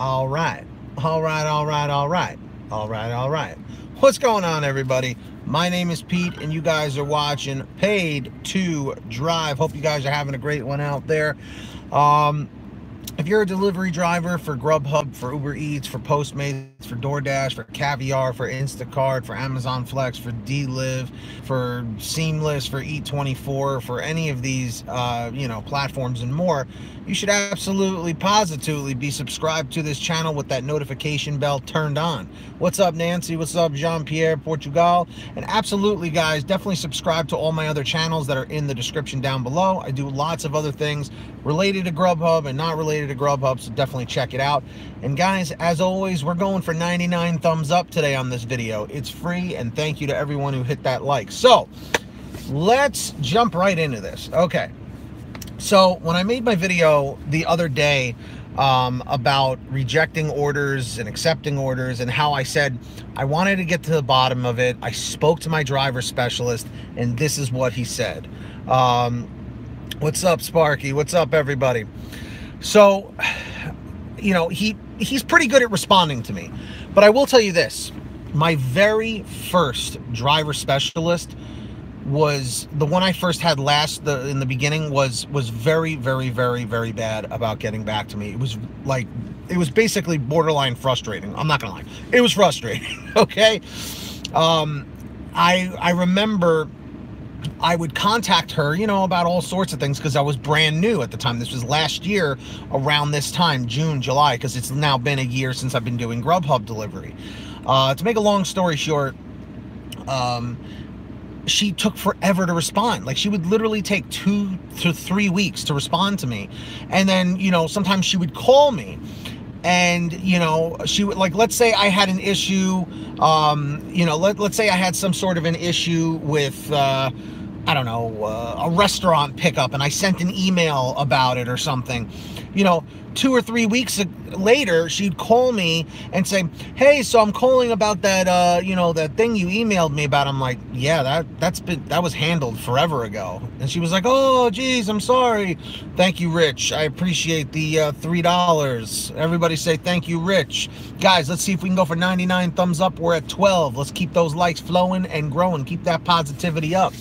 All right. All right, all right, all right. All right, all right. What's going on, everybody? My name is Pete, and you guys are watching Paid to Drive. Hope you guys are having a great one out there. Um, if you're a delivery driver for GrubHub, for Uber Eats, for Postmates, for DoorDash, for Caviar, for Instacart, for Amazon Flex, for DLive, for Seamless, for Eat24, for any of these, platforms and more, you should absolutely, positively be subscribed to this channel with that notification bell turned on. What's up, Nancy? What's up, Jean-Pierre, Portugal? And absolutely, guys, definitely subscribe to all my other channels that are in the description down below. I do lots of other things related to GrubHub and not related to GrubHub, so definitely check it out. And guys, as always, we're going for 99 thumbs up today on this video. It's free, and thank you to everyone who hit that like. So let's jump right into this. Okay, so when I made my video the other day about rejecting orders and accepting orders, and how I said I wanted to get to the bottom of it, I spoke to my driver specialist, and this is what he said. What's up, Sparky? What's up, everybody? So, he's pretty good at responding to me. But I will tell you this. My very first driver specialist was the one I first had in the beginning was very, very, very, very bad about getting back to me. It was basically borderline frustrating. I'm not gonna lie. It was frustrating, okay? I remember I would contact her, about all sorts of things, because I was brand new at the time. This was last year around this time, June, July, because it's now been a year since I've been doing GrubHub delivery. To make a long story short, she took forever to respond. Like, she would literally take 2 to 3 weeks to respond to me. And then, sometimes she would call me, and she would, like, let's say I had an issue, let's say I had some sort of an issue with I don't know, a restaurant pickup, and I sent an email about it or something. 2 or 3 weeks later, she'd call me and say, hey, so I'm calling about that, that thing you emailed me about. I'm like, yeah, that was handled forever ago. And she was like, oh, geez, I'm sorry. Thank you, Rich. I appreciate the $3. Everybody say thank you, Rich. Guys, let's see if we can go for 99 thumbs up. We're at 12. Let's keep those likes flowing and growing. Keep that positivity up.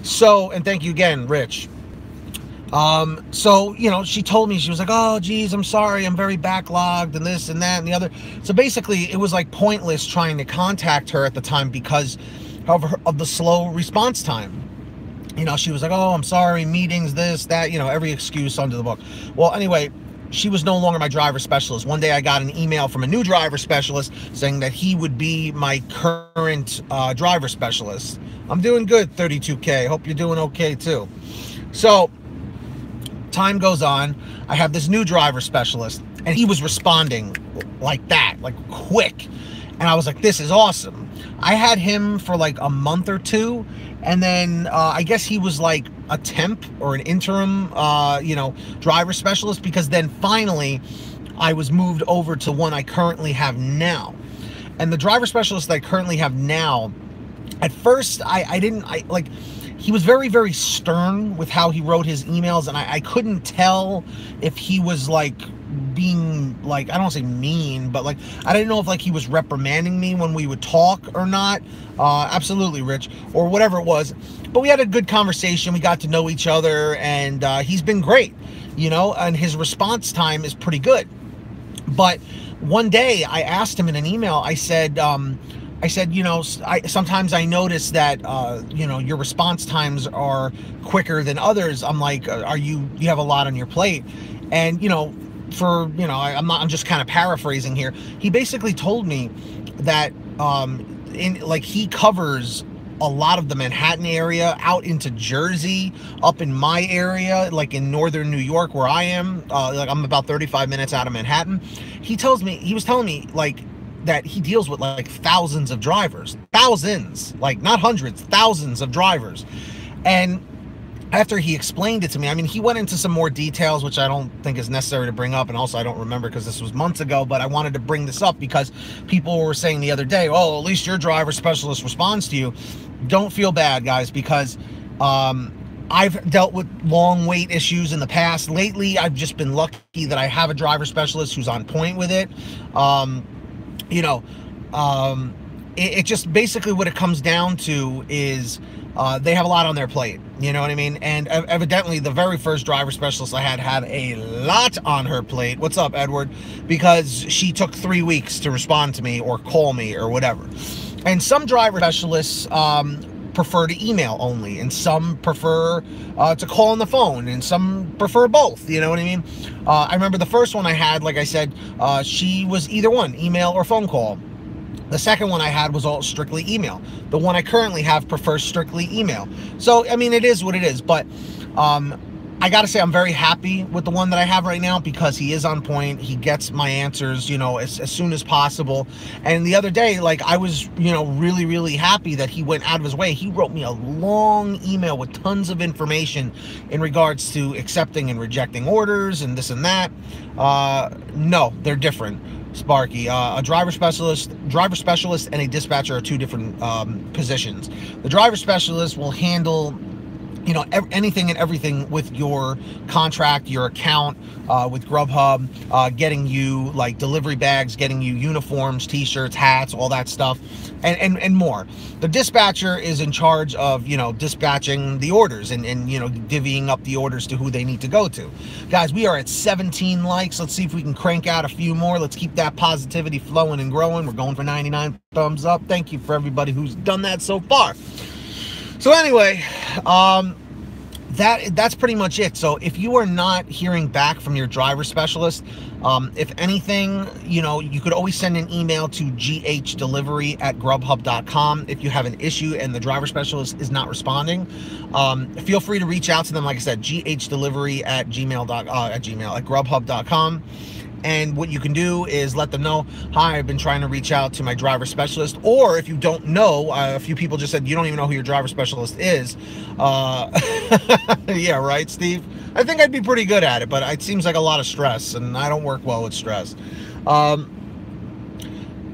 So, and thank you again, Rich. So, she told me, she was like, oh, geez, I'm sorry, I'm very backlogged, and this and that and the other. So basically, it was like pointless trying to contact her at the time because of the slow response time. She was like, oh, I'm sorry, meetings, this, that, every excuse under the book. Well, anyway, she was no longer my driver specialist. One day I got an email from a new driver specialist saying that he would be my current driver specialist. I'm doing good, 32K. Hope you're doing okay too. So time goes on. I have this new driver specialist, and he was responding like that, like quick. And I was like, this is awesome. I had him for like a month or two, and then I guess he was like a temp or an interim, driver specialist, because then finally I was moved over to one I currently have now. And the driver specialist that I currently have now, at first he was very, very stern with how he wrote his emails, and I couldn't tell if he was like being, like, I don't want to say mean, but like, I didn't know if like he was reprimanding me when we would talk or not. Absolutely, Rich, or whatever it was. But we had a good conversation. We got to know each other, and he's been great, and his response time is pretty good. But one day I asked him in an email, I said, sometimes I notice that, your response times are quicker than others. I'm like, you have a lot on your plate? And, I'm just kind of paraphrasing here. He basically told me that, he covers a lot of the Manhattan area, out into Jersey, up in my area, like in northern New York where I am, I'm about 35 minutes out of Manhattan. He was telling me like that he deals with like thousands of drivers, like not hundreds, thousands of drivers. And after he explained it to me, I mean, he went into some more details, which I don't think is necessary to bring up, and also I don't remember because this was months ago, but I wanted to bring this up because people were saying the other day, oh, at least your driver specialist responds to you. Don't feel bad, guys, because I've dealt with long wait issues in the past. Lately, I've just been lucky that I have a driver specialist who's on point with it. You know, it just basically what it comes down to is they have a lot on their plate. You know what I mean? And evidently, the very first driver specialist I had a lot on her plate. What's up, Edward? Because she took 3 weeks to respond to me or call me or whatever. And some driver specialists prefer to email only, and some prefer to call on the phone, and some prefer both. You know what I mean? I remember the first one I had, like I said, she was either one, email or phone call. The second one I had was all strictly email. The one I currently have prefers strictly email. So, I mean, it is what it is. But I got to say, I'm very happy with the one that I have right now because he is on point. He gets my answers, you know, as soon as possible. And the other day, like, I was, you know, really, really happy that he went out of his way. He wrote me a long email with tons of information in regards to accepting and rejecting orders and this and that. No, they're different. Sparky, a driver specialist and a dispatcher are two different positions. The driver specialist will handle, you know, anything and everything with your contract, your account, with GrubHub, getting you like delivery bags, getting you uniforms, t-shirts, hats, all that stuff, and more. The dispatcher is in charge of, you know, dispatching the orders and you know, divvying up the orders to who they need to go to. Guys, we are at 17 likes. Let's see if we can crank out a few more. Let's keep that positivity flowing and growing. We're going for 99 thumbs up. Thank you for everybody who's done that so far. So anyway, that's pretty much it. So if you are not hearing back from your driver specialist, if anything, you know, you could always send an email to ghdelivery@grubhub.com if you have an issue and the driver specialist is not responding. Feel free to reach out to them. Like I said, ghdelivery@grubhub.com. And what you can do is let them know, hi, I've been trying to reach out to my driver specialist. Or if you don't know, a few people just said you don't even know who your driver specialist is. Yeah, right, Steve? I think I'd be pretty good at it, but it seems like a lot of stress, and I don't work well with stress.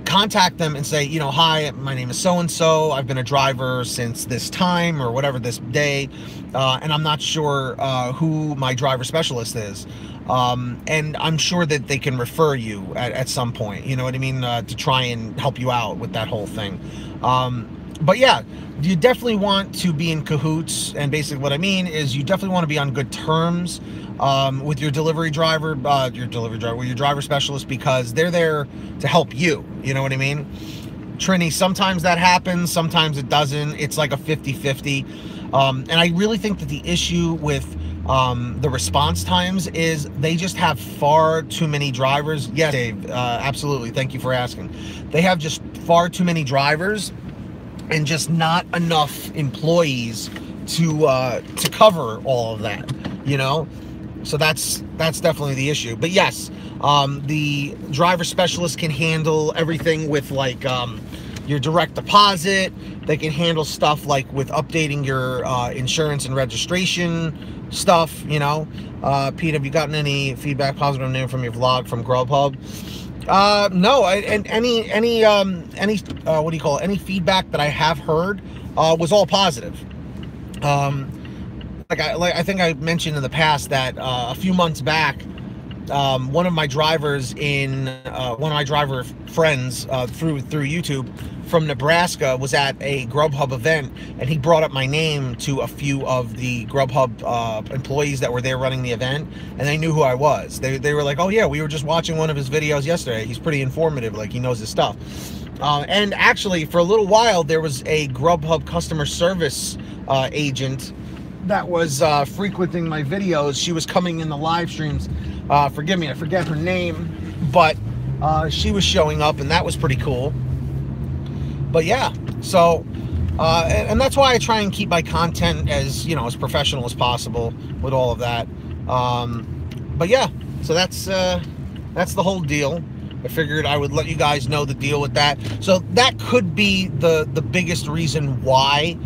Contact them and say, you know, hi, my name is so-and-so. I've been a driver since this time or whatever, this day, and I'm not sure who my driver specialist is. And I'm sure that they can refer you at some point, you know what I mean, to try and help you out with that whole thing. But yeah, you definitely want to be in cahoots, and basically what I mean is you definitely want to be on good terms with your delivery driver, with your driver specialist, because they're there to help you, you know what I mean? Trini, sometimes that happens, sometimes it doesn't. It's like a 50-50. And I really think that the issue with the response times is they just have far too many drivers. Yes, Dave, absolutely. Thank you for asking. They have just far too many drivers and just not enough employees to cover all of that, you know? So that's definitely the issue. But yes, the driver specialist can handle everything with like your direct deposit. They can handle stuff like with updating your insurance and registration stuff, you know. Pete, have you gotten any feedback, positive or negative, from your vlog from GrubHub? No, any what do you call it? Any feedback that I have heard was all positive. I think I mentioned in the past that a few months back, one of my drivers one of my driver friends through YouTube from Nebraska was at a GrubHub event, and he brought up my name to a few of the GrubHub employees that were there running the event, and they knew who I was. They were like, oh yeah, we were just watching one of his videos yesterday. He's pretty informative, like he knows his stuff. And actually, for a little while, there was a GrubHub customer service agent that was frequenting my videos. She was coming in the live streams. Forgive me, I forget her name, but she was showing up, and that was pretty cool. But yeah, so and that's why I try and keep my content as, you know, as professional as possible with all of that. But yeah, so that's the whole deal. I figured I would let you guys know the deal with that. So that could be the biggest reason why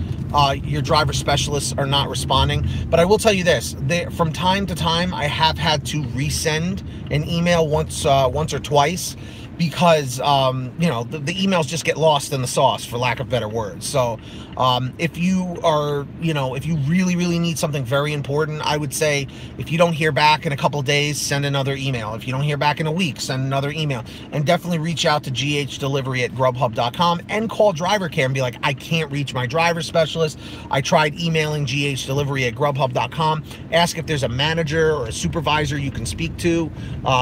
your driver specialists are not responding. But I will tell you this, from time to time, I have had to resend an email once or twice, because you know, the emails just get lost in the sauce, for lack of better words. So if you are, you know, if you really need something very important, I would say if you don't hear back in a couple of days, send another email. If you don't hear back in a week, send another email. And definitely reach out to ghdelivery@grubhub.com and call driver care and be like, I can't reach my driver specialist. I tried emailing ghdelivery@grubhub.com. Ask if there's a manager or a supervisor you can speak to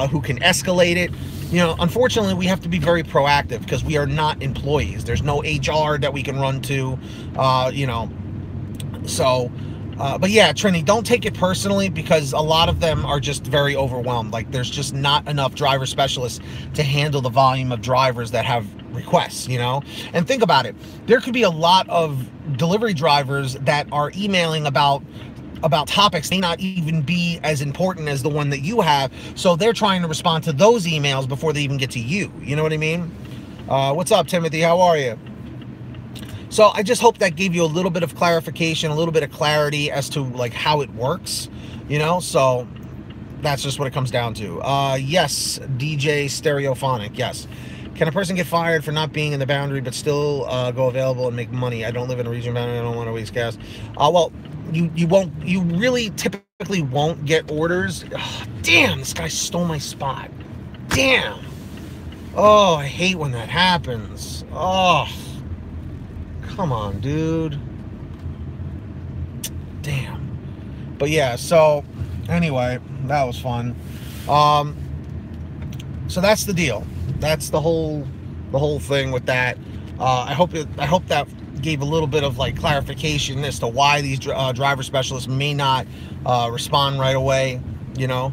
who can escalate it. You know, unfortunately, we have to be very proactive because we are not employees. There's no HR that we can run to, you know. So, but yeah, Trini, don't take it personally, because a lot of them are just very overwhelmed. Like, there's just not enough driver specialists to handle the volume of drivers that have requests, you know. And think about it. There could be a lot of delivery drivers that are emailing about topics may not even be as important as the one that you have, so they're trying to respond to those emails before they even get to you. You know what I mean? What's up, Timothy? How are you? So I just hope that gave you a little bit of clarification, a little bit of clarity as to like how it works, you know. So that's just what it comes down to. Yes, DJ Stereophonic, yes. Can a person get fired for not being in the boundary but still go available and make money? I don't live in a region boundary. I don't want to waste gas. Well, you really typically won't get orders. Oh, damn, this guy stole my spot. Damn. Oh, I hate when that happens. Oh, come on, dude. Damn. But yeah, so anyway, that was fun. So that's the deal. That's the whole thing with that. I hope that gave a little bit of like clarification as to why these driver specialists may not respond right away, you know.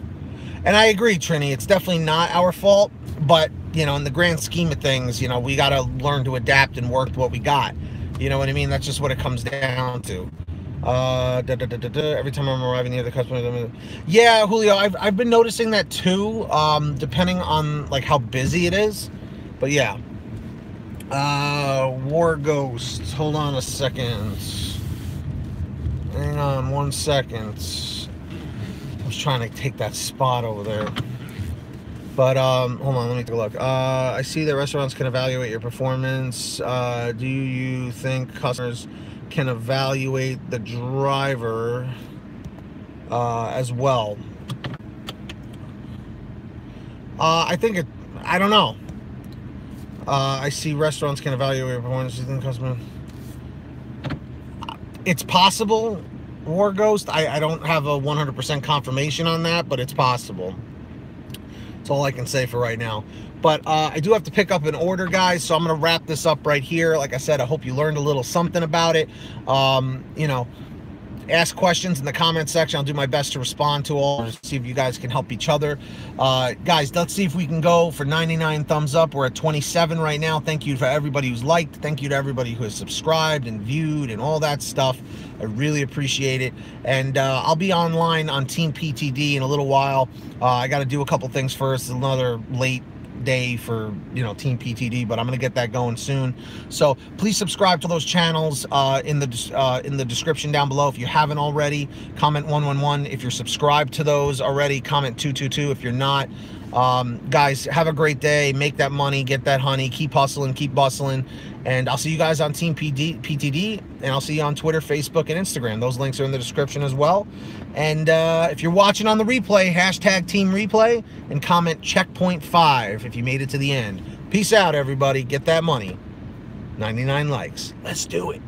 And I agree, Trini, it's definitely not our fault, but you know, in the grand scheme of things, you know, we got to learn to adapt and work with what we got. You know what I mean? That's just what it comes down to. Every time I'm arriving near the customer, yeah, Julio, I've been noticing that too, depending on like how busy it is. But yeah. War Ghost, hold on a second. Hang on 1 second. I was trying to take that spot over there. But hold on, let me take a look. I see that restaurants can evaluate your performance. Do you think customers can evaluate the driver as well? I don't know. I see restaurants can evaluate your performance. Do you think customer? It's possible, War Ghost. I don't have a 100% confirmation on that, but it's possible. That's all I can say for right now. But I do have to pick up an order, guys, so I'm going to wrap this up right here. Like I said, I hope you learned a little something about it. You know, ask questions in the comment section. I'll do my best to respond to all, see if you guys can help each other. Guys, let's see if we can go for 99 thumbs up. We're at 27 right now. Thank you for everybody who's liked. Thank you to everybody who has subscribed and viewed and all that stuff. I really appreciate it. And I'll be online on Team PTD in a little while. I got to do a couple things first. It's another late day for, you know, Team PTD, but I'm gonna get that going soon. So please subscribe to those channels in the description down below if you haven't already. Comment 111 if you're subscribed to those already. Comment 222 if you're not. Guys, have a great day. Make that money, get that honey, keep hustling, keep bustling, and I'll see you guys on Team PTD, and I'll see you on Twitter, Facebook, and Instagram. Those links are in the description as well. And if you're watching on the replay, hashtag Team Replay and comment checkpoint 5 if you made it to the end. Peace out, everybody. Get that money. 99 likes. Let's do it.